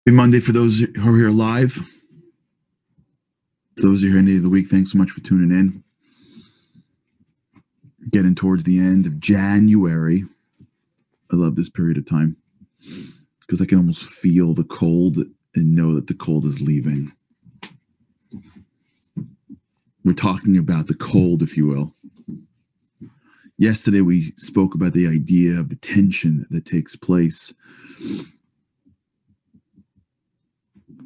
Happy Monday for those who are here live. For those who are here end of the week, thanks so much for tuning in. Getting towards the end of January. I love this period of time because I can almost feel the cold and know that the cold is leaving. We're talking about the cold, if you will. Yesterday, we spoke about the idea of the tension that takes place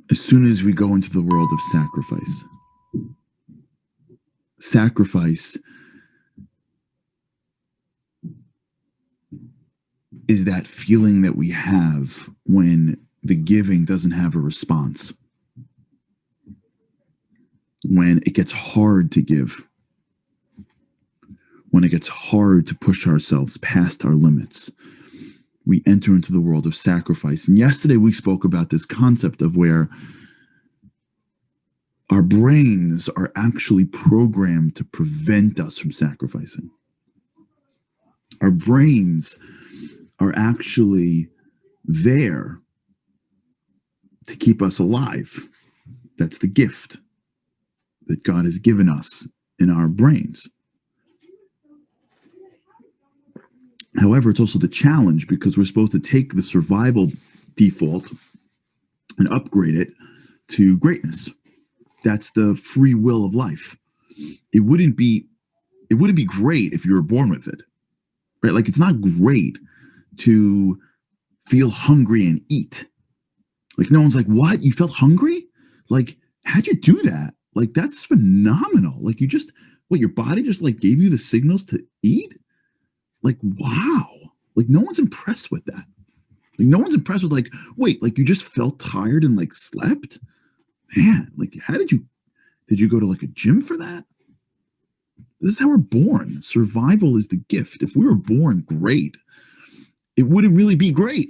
as soon as we go into the world of sacrifice. Sacrifice is that feeling that we have when the giving doesn't have a response. When it gets hard to give. When it gets hard to push ourselves past our limits. We enter into the world of sacrifice. And yesterday we spoke about this concept of where our brains are actually programmed to prevent us from sacrificing. Our brains are actually there to keep us alive. That's the gift that God has given us in our brains. However, it's also the challenge because we're supposed to take the survival default and upgrade it to greatness. That's the free will of life. It wouldn't be great if you were born with it, right? Like, it's not great to feel hungry and eat. Like, no one's like, what? You felt hungry? Like, how'd you do that? Like, that's phenomenal. Like, your body just like gave you the signals to eat? Like, wow. Like, no one's impressed with that. Like, no one's impressed with like, wait, like you just felt tired and like slept? Man, like, did you go to like a gym for that? This is how we're born. Survival is the gift. If we were born great, it wouldn't really be great.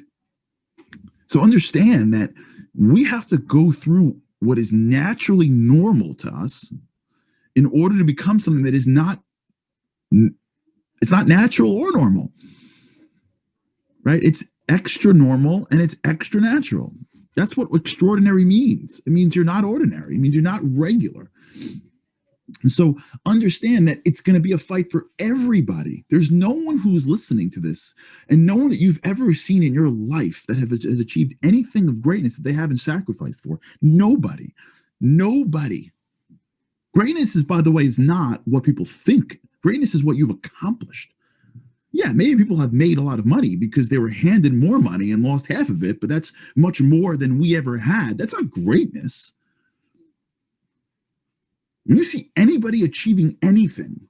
So understand that we have to go through what is naturally normal to us in order to become something that is not, it's not natural or normal, right? It's extra normal and it's extra natural. That's what extraordinary means. It means you're not ordinary. It means you're not regular. And so understand that it's going to be a fight for everybody. There's no one who's listening to this and no one that you've ever seen in your life that has achieved anything of greatness that they haven't sacrificed for. Nobody. Greatness is, by the way, is not what people think. Greatness is what you've accomplished. Yeah, maybe people have made a lot of money because they were handed more money and lost half of it, but that's much more than we ever had. That's not greatness. When you see anybody achieving anything,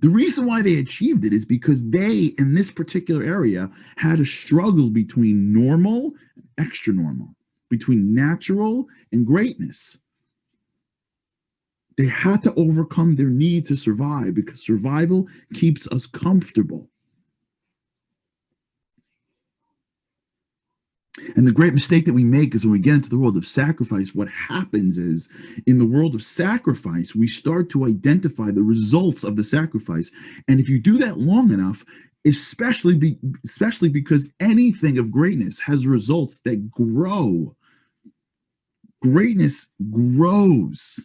the reason why they achieved it is because they, in this particular area, had a struggle between normal and extra normal, between natural and greatness. They had to overcome their need to survive because survival keeps us comfortable. And the great mistake that we make is when we get into the world of sacrifice, what happens is in the world of sacrifice, we start to identify the results of the sacrifice. And if you do that long enough, especially because anything of greatness has results that grow. Greatness grows.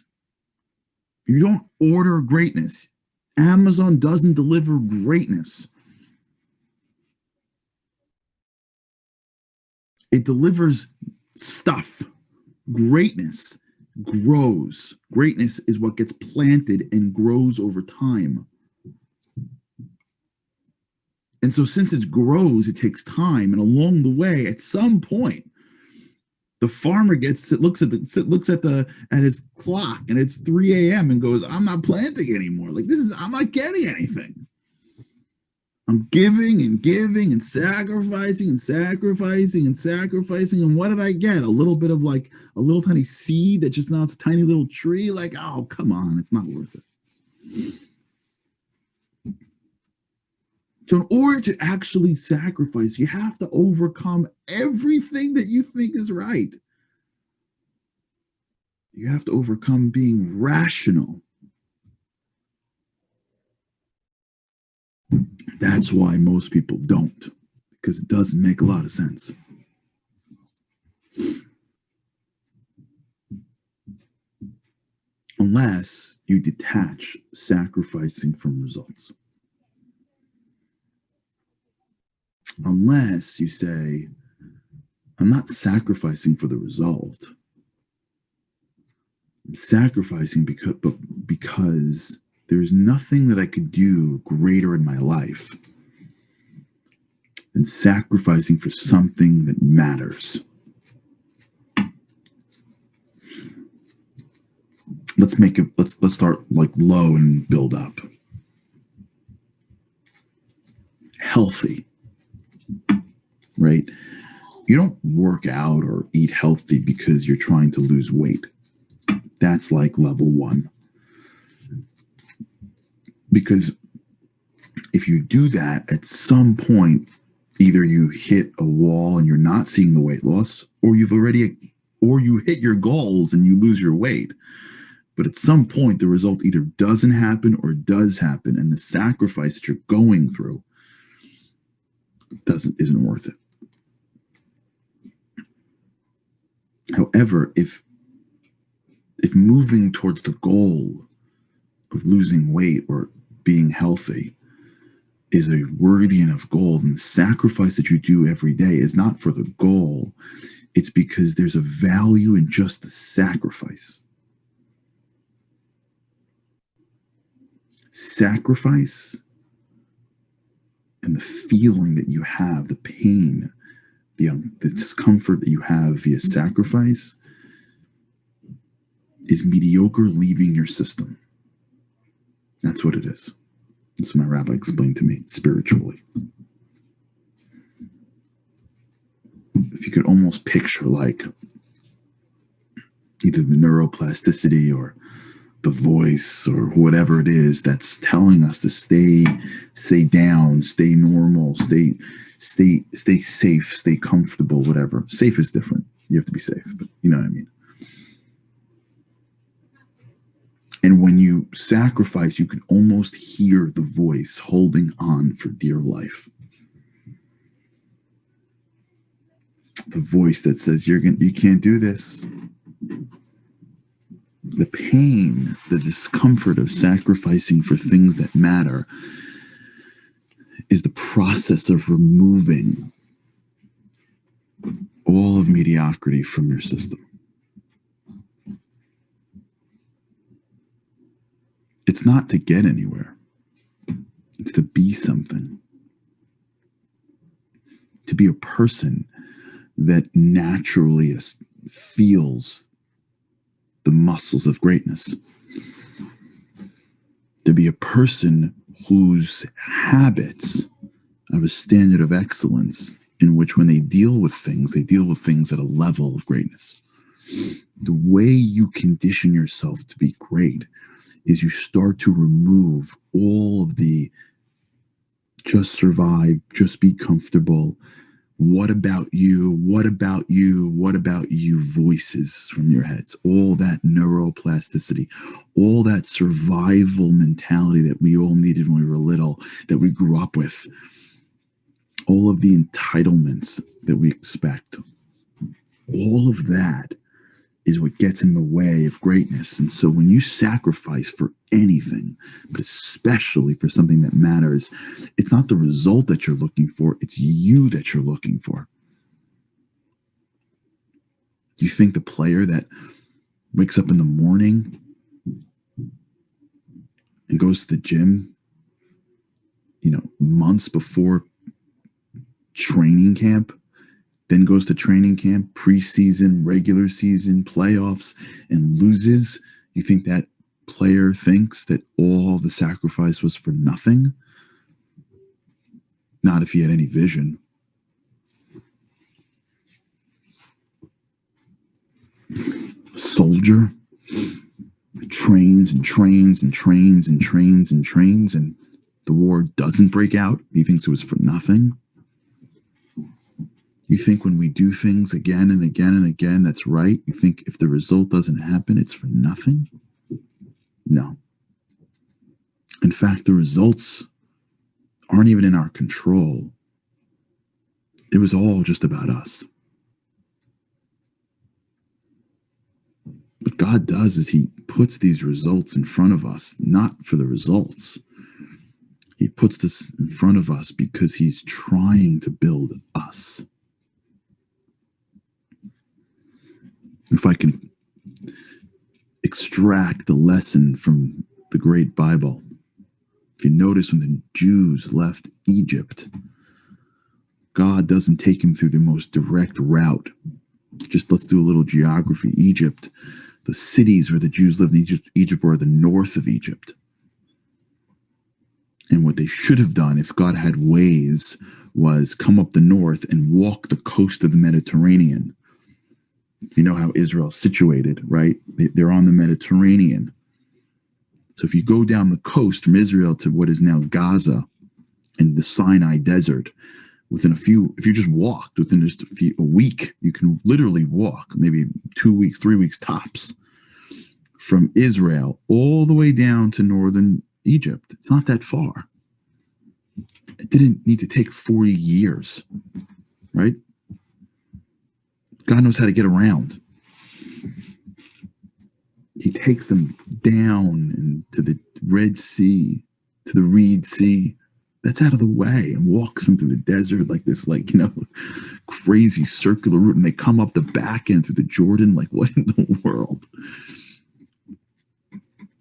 You don't order greatness. Amazon doesn't deliver greatness. It delivers stuff. Greatness grows. Greatness is what gets planted and grows over time. And so since it grows, it takes time. And along the way, at some point, the farmer looks at his clock and it's 3 a.m. and goes, I'm not planting anymore. Like, I'm not getting anything. I'm giving and giving and sacrificing and sacrificing and sacrificing. And what did I get? A little bit of like a little tiny seed that just now it's a tiny little tree. Like, oh, come on. It's not worth it. So in order to actually sacrifice, you have to overcome everything that you think is right. You have to overcome being rational. That's why most people don't, because it doesn't make a lot of sense. unless you detach sacrificing from results. Unless you say, I'm not sacrificing for the result. I'm sacrificing because there's nothing that I could do greater in my life than sacrificing for something that matters. Let's start like low and build up. Healthy, right? You don't work out or eat healthy because you're trying to lose weight. That's like level one. Because if you do that, at some point, either you hit a wall and you're not seeing the weight loss, or you hit your goals and you lose your weight. But at some point, the result either doesn't happen or does happen, and the sacrifice that you're going through isn't worth it. However, if moving towards the goal of losing weight or being healthy is a worthy enough goal, then the sacrifice that you do every day is not for the goal. It's because there's a value in just the sacrifice. Sacrifice and the feeling that you have, the pain, the discomfort that you have via sacrifice is mediocre leaving your system. That's what it is. That's what my rabbi explained to me spiritually. If you could almost picture like either the neuroplasticity or the voice or whatever it is that's telling us to stay down, stay normal, stay safe, stay comfortable, whatever. Safe is different. You have to be safe, but you know what I mean. And when you sacrifice, you can almost hear the voice holding on for dear life. The voice that says you can't do this. The pain, the discomfort of sacrificing for things that matter is the process of removing all of mediocrity from your system. It's not to get anywhere. It's to be something. To be a person that naturally feels the muscles of greatness. To be a person whose habits have a standard of excellence in which when they deal with things at a level of greatness. The way you condition yourself to be great is you start to remove all of the just survive, just be comfortable, what about you, what about you, what about you voices from your heads, all that neuroplasticity, all that survival mentality that we all needed when we were little, that we grew up with, all of the entitlements that we expect, all of that is what gets in the way of greatness. And so when you sacrifice for anything, but especially for something that matters, it's not the result that you're looking for, it's you that you're looking for. You think the player that wakes up in the morning and goes to the gym, months before training camp, then goes to training camp, preseason, regular season, playoffs, and loses, you think that player thinks that all the sacrifice was for nothing? Not if he had any vision. A soldier trains and trains and trains and trains and trains, and the war doesn't break out. He thinks it was for nothing. You think when we do things again and again and again, that's right? You think if the result doesn't happen, it's for nothing? No. In fact, the results aren't even in our control. It was all just about us. What God does is he puts these results in front of us, not for the results. He puts this in front of us because he's trying to build us. If I can extract the lesson from the great Bible, if you notice when the Jews left Egypt, God doesn't take them through the most direct route. Just let's do a little geography. Egypt, the cities where the Jews lived in Egypt were the north of Egypt. And what they should have done, if God had ways, was come up the north and walk the coast of the Mediterranean. You know how Israel's situated, right? They're on the Mediterranean. So if you go down the coast from Israel to what is now Gaza and the Sinai Desert, if you just walked within just a week, you can literally walk maybe 2 weeks, 3 weeks tops from Israel all the way down to northern Egypt. It's not that far. It didn't need to take 40 years, right? God knows how to get around. He takes them down into the Red Sea, to the Reed Sea. That's out of the way, and walks them through the desert like this, crazy circular route. And they come up the back end through the Jordan. Like, what in the world?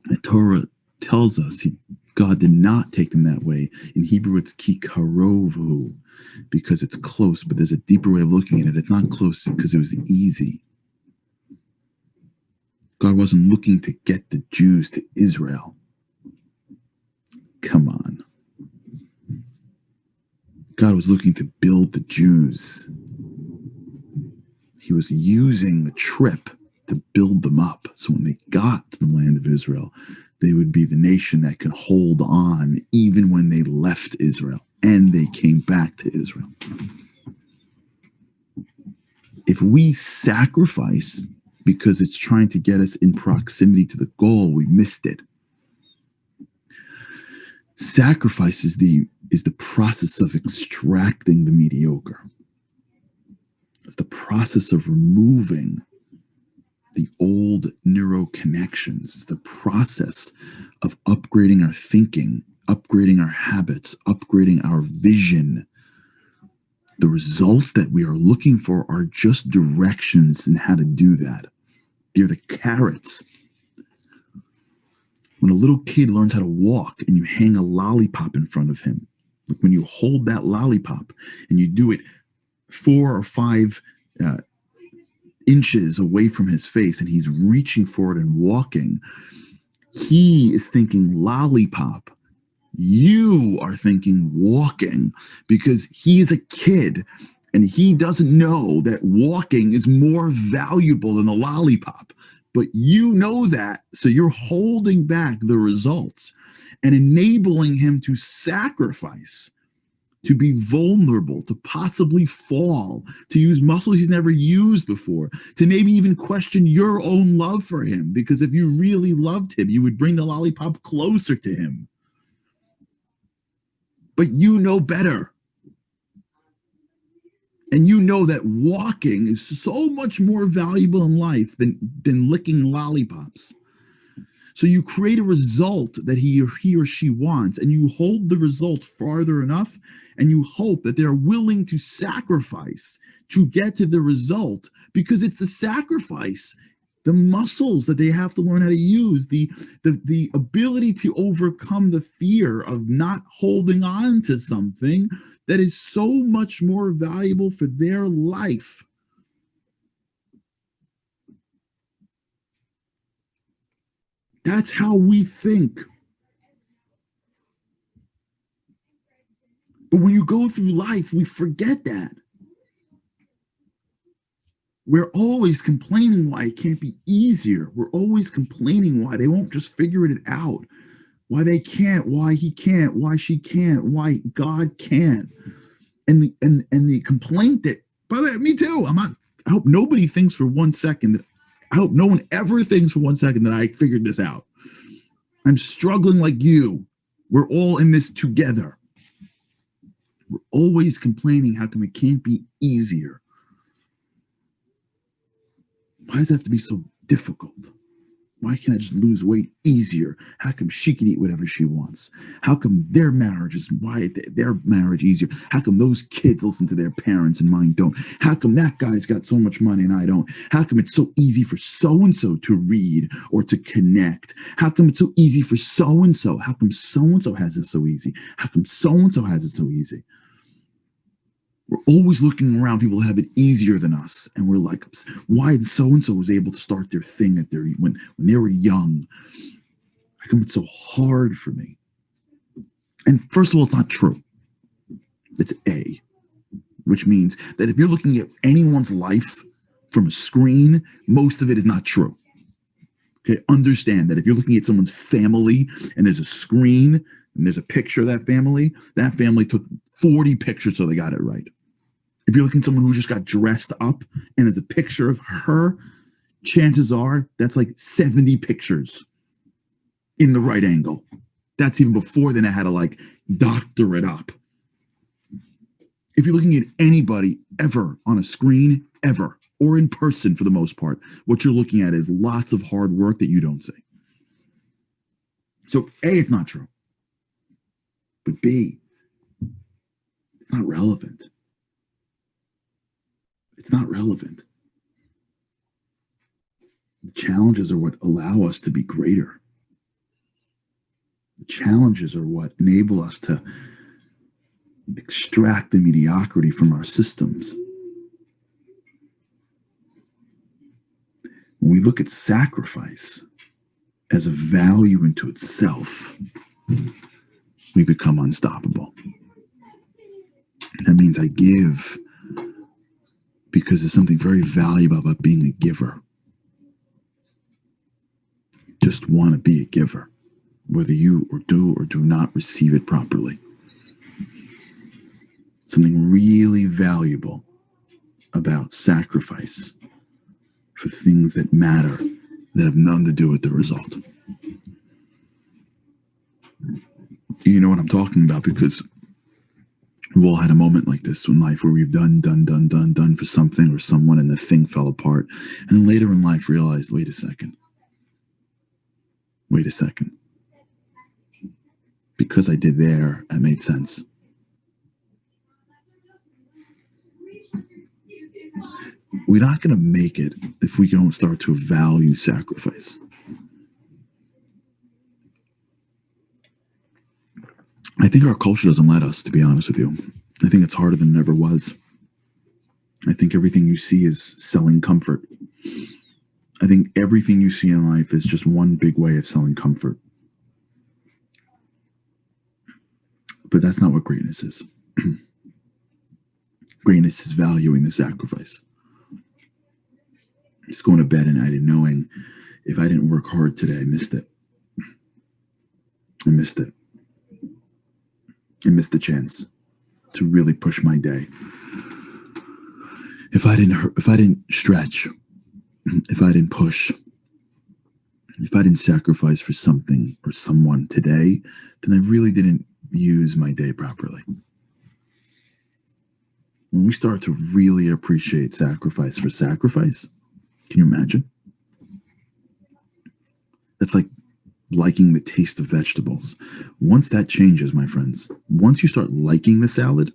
The Torah tells us God did not take them that way. In Hebrew, it's kikarovu, because it's close, but there's a deeper way of looking at it. It's not close because it was easy. God wasn't looking to get the Jews to Israel. Come on. God was looking to build the Jews. He was using the trip to build them up. So when they got to the land of Israel, they would be the nation that could hold on even when they left Israel and they came back to Israel. If we sacrifice because it's trying to get us in proximity to the goal, we missed it. Sacrifice is the process of extracting the mediocre. It's the process of removing the old neural connections. It's the process of upgrading our thinking, upgrading our habits, upgrading our vision. The results that we are looking for are just directions in how to do that. They're the carrots. When a little kid learns how to walk and you hang a lollipop in front of him, like when you hold that lollipop and you do it 4 or 5 inches away from his face and he's reaching for it and walking, he is thinking lollipop. You are thinking walking, because he is a kid and he doesn't know that walking is more valuable than a lollipop. But you know that, so you're holding back the results and enabling him to sacrifice, to be vulnerable, to possibly fall, to use muscles he's never used before, to maybe even question your own love for him. Because if you really loved him, you would bring the lollipop closer to him. But you know better. And you know that walking is so much more valuable in life than licking lollipops. So you create a result that he or she wants, and you hold the result farther enough, and you hope that they're willing to sacrifice to get to the result, because it's the sacrifice, the muscles that they have to learn how to use, the ability to overcome the fear of not holding on to something that is so much more valuable for their life. That's how we think. But when you go through life, we forget that. We're always complaining why it can't be easier. We're always complaining why they won't just figure it out. Why they can't, why he can't, why she can't, why God can't. And the complaint that, by the way, me too. I hope nobody thinks for 1 second I hope no one ever thinks for 1 second that I figured this out. I'm struggling like you. We're all in this together. We're always complaining how come it can't be easier. Why does it have to be so difficult? Why can't I just lose weight easier? How come she can eat whatever she wants? How come their marriage is their marriage easier? How come those kids listen to their parents and mine don't? How come that guy's got so much money and I don't? How come it's so easy for so and so to read or to connect? How come it's so easy for so and so? How come so and so has it so easy? How come so and so has it so easy? We're always looking around people who have it easier than us, and we're like, why so and so was able to start their thing at when they were young? How come it's so hard for me? And first of all, it's not true. It's A, which means that if you're looking at anyone's life from a screen, most of it is not true. Okay, understand that if you're looking at someone's family and there's a screen and there's a picture of that family took 40 pictures so they got it right. If you're looking at someone who just got dressed up and there's a picture of her, chances are that's like 70 pictures in the right angle. That's even before then I had to like doctor it up. If you're looking at anybody ever on a screen, ever, or in person for the most part, what you're looking at is lots of hard work that you don't see. So A, it's not true. But B, it's not relevant. It's not relevant. The challenges are what allow us to be greater. The challenges are what enable us to extract the mediocrity from our systems. When we look at sacrifice as a value into itself, we become unstoppable. That means I give because there's something very valuable about being a giver. Just want to be a giver, whether you do or do not receive it properly. Something really valuable about sacrifice for things that matter, that have nothing to do with the result. You know what I'm talking about, because we've all had a moment like this in life where we've done for something or someone and the thing fell apart. And then later in life realized, wait a second. Because I did there, it made sense. We're not going to make it if we don't start to value sacrifice. I think our culture doesn't let us, to be honest with you. I think it's harder than it ever was. I think everything you see is selling comfort. I think everything you see in life is just one big way of selling comfort. But that's not what greatness is. Greatness is valuing the sacrifice. Just going to bed at night and knowing if I didn't work hard today, I missed it. I missed the chance to really push my day. If I didn't stretch, if I didn't push, if I didn't sacrifice for something or someone today, then I really didn't use my day properly. When we start to really appreciate sacrifice for sacrifice, can you imagine? That's like liking the taste of vegetables. Once that changes, my friends, once you start liking the salad,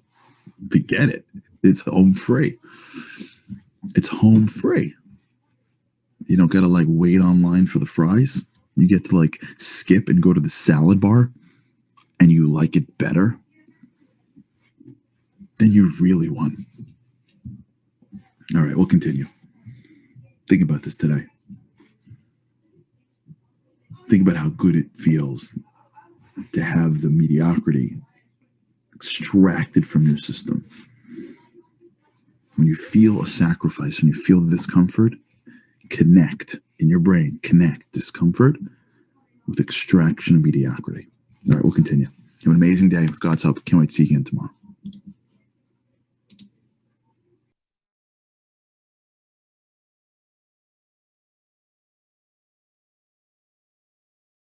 forget it. It's home free. It's home free. You don't got to like wait online for the fries. You get to like skip and go to the salad bar and you like it better. Then you really won. All right, we'll continue. Think about this today. Think about how good it feels to have the mediocrity extracted from your system. When you feel a sacrifice, when you feel discomfort, connect in your brain, connect discomfort with extraction of mediocrity. All right, we'll continue. Have an amazing day. With God's help, can't wait to see you again tomorrow.